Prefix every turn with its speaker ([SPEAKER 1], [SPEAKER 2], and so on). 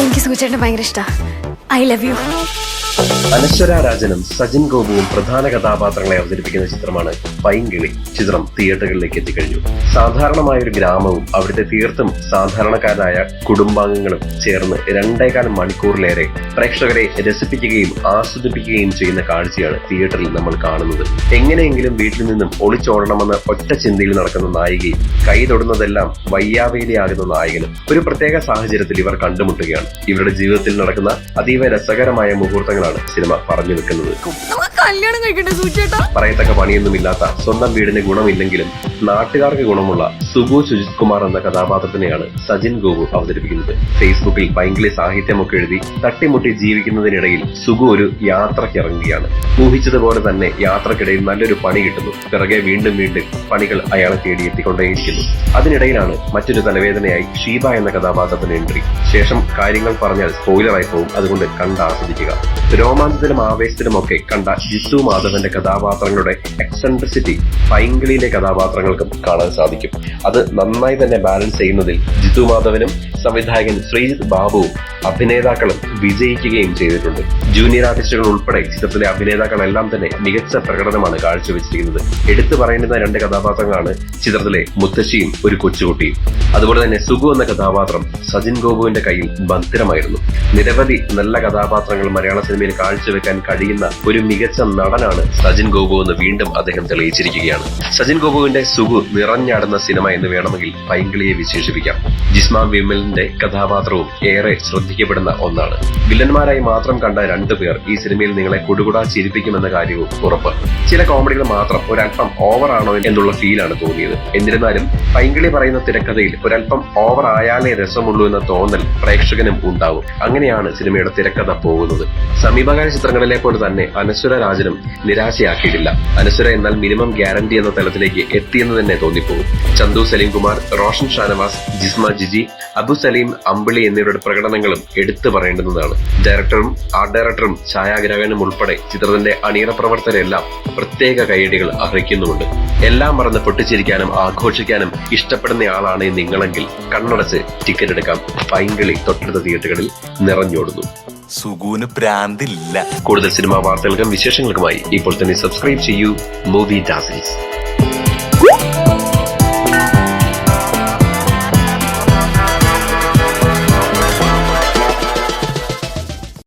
[SPEAKER 1] എനിക്ക് സുഖചേട്ടനെ ഭയങ്കര ഇഷ്ടമാണ്. I love you.
[SPEAKER 2] അനശ്വര രാജനും സജിൻ ഗോപുവും പ്രധാന കഥാപാത്രങ്ങളെ അവതരിപ്പിക്കുന്ന ചിത്രമാണ് പൈങ്കിളി. ചിത്രം തിയേറ്ററുകളിലേക്ക് എത്തിക്കഴിഞ്ഞു. സാധാരണമായ ഒരു ഗ്രാമവും അവിടുത്തെ തീർത്തും സാധാരണക്കാരായ കുടുംബാംഗങ്ങളും ചേർന്ന് 2.25 മണിക്കൂറിലേറെ പ്രേക്ഷകരെ രസിപ്പിക്കുകയും ആസ്വദിപ്പിക്കുകയും ചെയ്യുന്ന കാഴ്ചയാണ് തിയേറ്ററിൽ നമ്മൾ കാണുന്നത്. എങ്ങനെയെങ്കിലും വീട്ടിൽ നിന്നും ഒളിച്ചോടണമെന്ന ഒറ്റ ചിന്തയിൽ നടക്കുന്ന നായികയും കൈ തൊടുന്നതെല്ലാം വയ്യാവേലിയാകുന്ന നായകനും ഒരു പ്രത്യേക സാഹചര്യത്തിൽ ഇവർ കണ്ടുമുട്ടുകയാണ്. ഇവരുടെ ജീവിതത്തിൽ നടക്കുന്ന അതീവ രസകരമായ മുഹൂർത്തങ്ങളാണ് സിനിമ പറഞ്ഞു വെക്കുന്നത്. പറയത്തക്ക പണിയൊന്നുമില്ലാത്ത സ്വന്തം വീടിന് ഗുണമില്ലെങ്കിലും നാട്ടുകാർക്ക് ഗുണമുള്ള സുഗു സുജിത് കുമാർ എന്ന കഥാപാത്രത്തിനെയാണ് സജിൻ ഗോപു അവതരിപ്പിക്കുന്നത്. ഫേസ്ബുക്കിൽ പൈങ്കിളി സാഹിത്യമൊക്കെ എഴുതി തട്ടിമുട്ടി ജീവിക്കുന്നതിനിടയിൽ സുഗു ഒരു യാത്രയ്ക്ക് ഇറങ്ങുകയാണ്. ഊഹിച്ചതുപോലെ തന്നെ യാത്രക്കിടയിൽ നല്ലൊരു പണി കിട്ടുന്നു. പിറകെ വീണ്ടും വീണ്ടും പണികൾ അയാളെ തേടിയെത്തിക്കൊണ്ടേയിരിക്കുന്നു. അതിനിടയിലാണ് മറ്റൊരു തലവേദനയായി ഷീബ എന്ന കഥാപാത്രത്തിന് എൻട്രി. ശേഷം കാര്യങ്ങൾ പറഞ്ഞാൽ സ്പോയിലറായി പോകും, അതുകൊണ്ട് കണ്ടാസ്വദിക്കുക. രോമാഞ്ചത്തിലും ആവേശത്തിലുമൊക്കെ കണ്ട ജിത്തു മാധവന്റെ കഥാപാത്രങ്ങളുടെ എക്സെൻട്രിസിറ്റി പൈങ്കിളിയിലെ കഥാപാത്രങ്ങൾക്കും കാണാൻ സാധിക്കും. അത് നന്നായി തന്നെ ബാലൻസ് ചെയ്യുന്നതിൽ ജിത്തു മാധവനും സംവിധായകൻ ശ്രീജിത്ത് ബാബുവും അഭിനേതാക്കളും വിജയിക്കുകയും ചെയ്തിട്ടുണ്ട്. ജൂനിയർ ആർട്ടിസ്റ്റുകൾ ഉൾപ്പെടെ ചിത്രത്തിലെ അഭിനേതാക്കളെല്ലാം തന്നെ മികച്ച പ്രകടനമാണ് കാഴ്ചവെച്ചിരിക്കുന്നത്. എടുത്തു പറയേണ്ടുന്ന 2 കഥാപാത്രങ്ങളാണ് ചിത്രത്തിലെ മുത്തശ്ശിയും ഒരു കൊച്ചുകുട്ടിയും. അതുപോലെ തന്നെ സുഗു എന്ന കഥാപാത്രം സജിൻ ഗോപുവിന്റെ കയ്യിൽ ഭദ്രമായിരുന്നു. നിരവധി നല്ല കഥാപാത്രങ്ങൾ മലയാള സിനിമയിൽ കാഴ്ചവെക്കാൻ കഴിയുന്ന ഒരു മികച്ച നടനാണ് സജിൻ ഗോപു എന്ന് വീണ്ടും അദ്ദേഹം തെളിയിച്ചിരിക്കുകയാണ്. സജിൻ ഗോപുവിന്റെ സുഗു നിറഞ്ഞാടുന്ന സിനിമ എന്ന് വേണമെങ്കിൽ പൈങ്കിളിയെ വിശേഷിപ്പിക്കാം. ജിസ്മ വിമലിന്റെ കഥാപാത്രവും ഏറെ ശ്രദ്ധിക്കപ്പെടുന്ന ഒന്നാണ്. വില്ലന്മാരായി മാത്രം കണ്ട 2 പേർ ഈ സിനിമയിൽ നിങ്ങളെ കുടുകുടാ ചിരിപ്പിക്കുമെന്ന കാര്യവും ഉറപ്പ്. ചില കോമഡികൾ മാത്രം ഒരല്പം ഓവർ ആണോ എന്നുള്ള ഫീലാണ് തോന്നിയത്. എന്നിരുന്നാലും പൈങ്കിളി പറയുന്ന തിരക്കഥയിൽ ഒരല്പം ഓവർ ആയാലേ രസമുള്ളൂ എന്ന തോന്നൽ പ്രേക്ഷകനും ഉണ്ടാവും. അങ്ങനെയാണ് സിനിമയുടെ തിരക്കഥ പോകുന്നത്. സമീപകാല ചിത്രങ്ങളിലെ പോലെ തന്നെ അനശ്വര രാജനും നിരാശയാക്കിയിട്ടില്ല. അനശ്വര എന്നാൽ മിനിമം ഗ്യാരണ്ടി എന്ന തലത്തിലേക്ക് എത്തിയെന്ന് തന്നെ തോന്നിപ്പോകും. ചന്തു സലീം കുമാർ, റോഷൻ ഷാനവാസ്, ജിസ്മ ജിജി, അബു സലീം, അമ്പിളി എന്നിവരുടെ പ്രകടനങ്ങളും എടുത്തു പറയേണ്ടുന്നതാണ്. ഡയറക്ടറും ആർട്ട് ഡയറക്ടറും ഛായാഗ്രാഹകനും ഉൾപ്പെടെ ചിത്രത്തിന്റെ അണിയറ പ്രവർത്തകരെല്ലാം പ്രത്യേക കയ്യടികൾ അർഹിക്കുന്നുമുണ്ട്. എല്ലാം മറന്ന് പൊട്ടിച്ചിരിക്കാനും ആഘോഷിക്കാനും ഇഷ്ടപ്പെടുന്ന ആളാണ് നിങ്ങളെങ്കിൽ കണ്ണടച്ച് ടിക്കറ്റ് എടുക്കാം. പൈങ്കിളി തൊട്ടടുത്ത തിയേറ്ററുകളിൽ നിറഞ്ഞോടുന്നു.
[SPEAKER 3] സുഗുന് പ്രാന്തില്ല.
[SPEAKER 2] കൂടുതൽ സിനിമാ വാർത്തകൾക്കും വിശേഷങ്ങൾക്കുമായി ഇപ്പോൾ തന്നെ സബ്സ്ക്രൈബ് ചെയ്യൂ മൂവി ഡാസിൽസ്.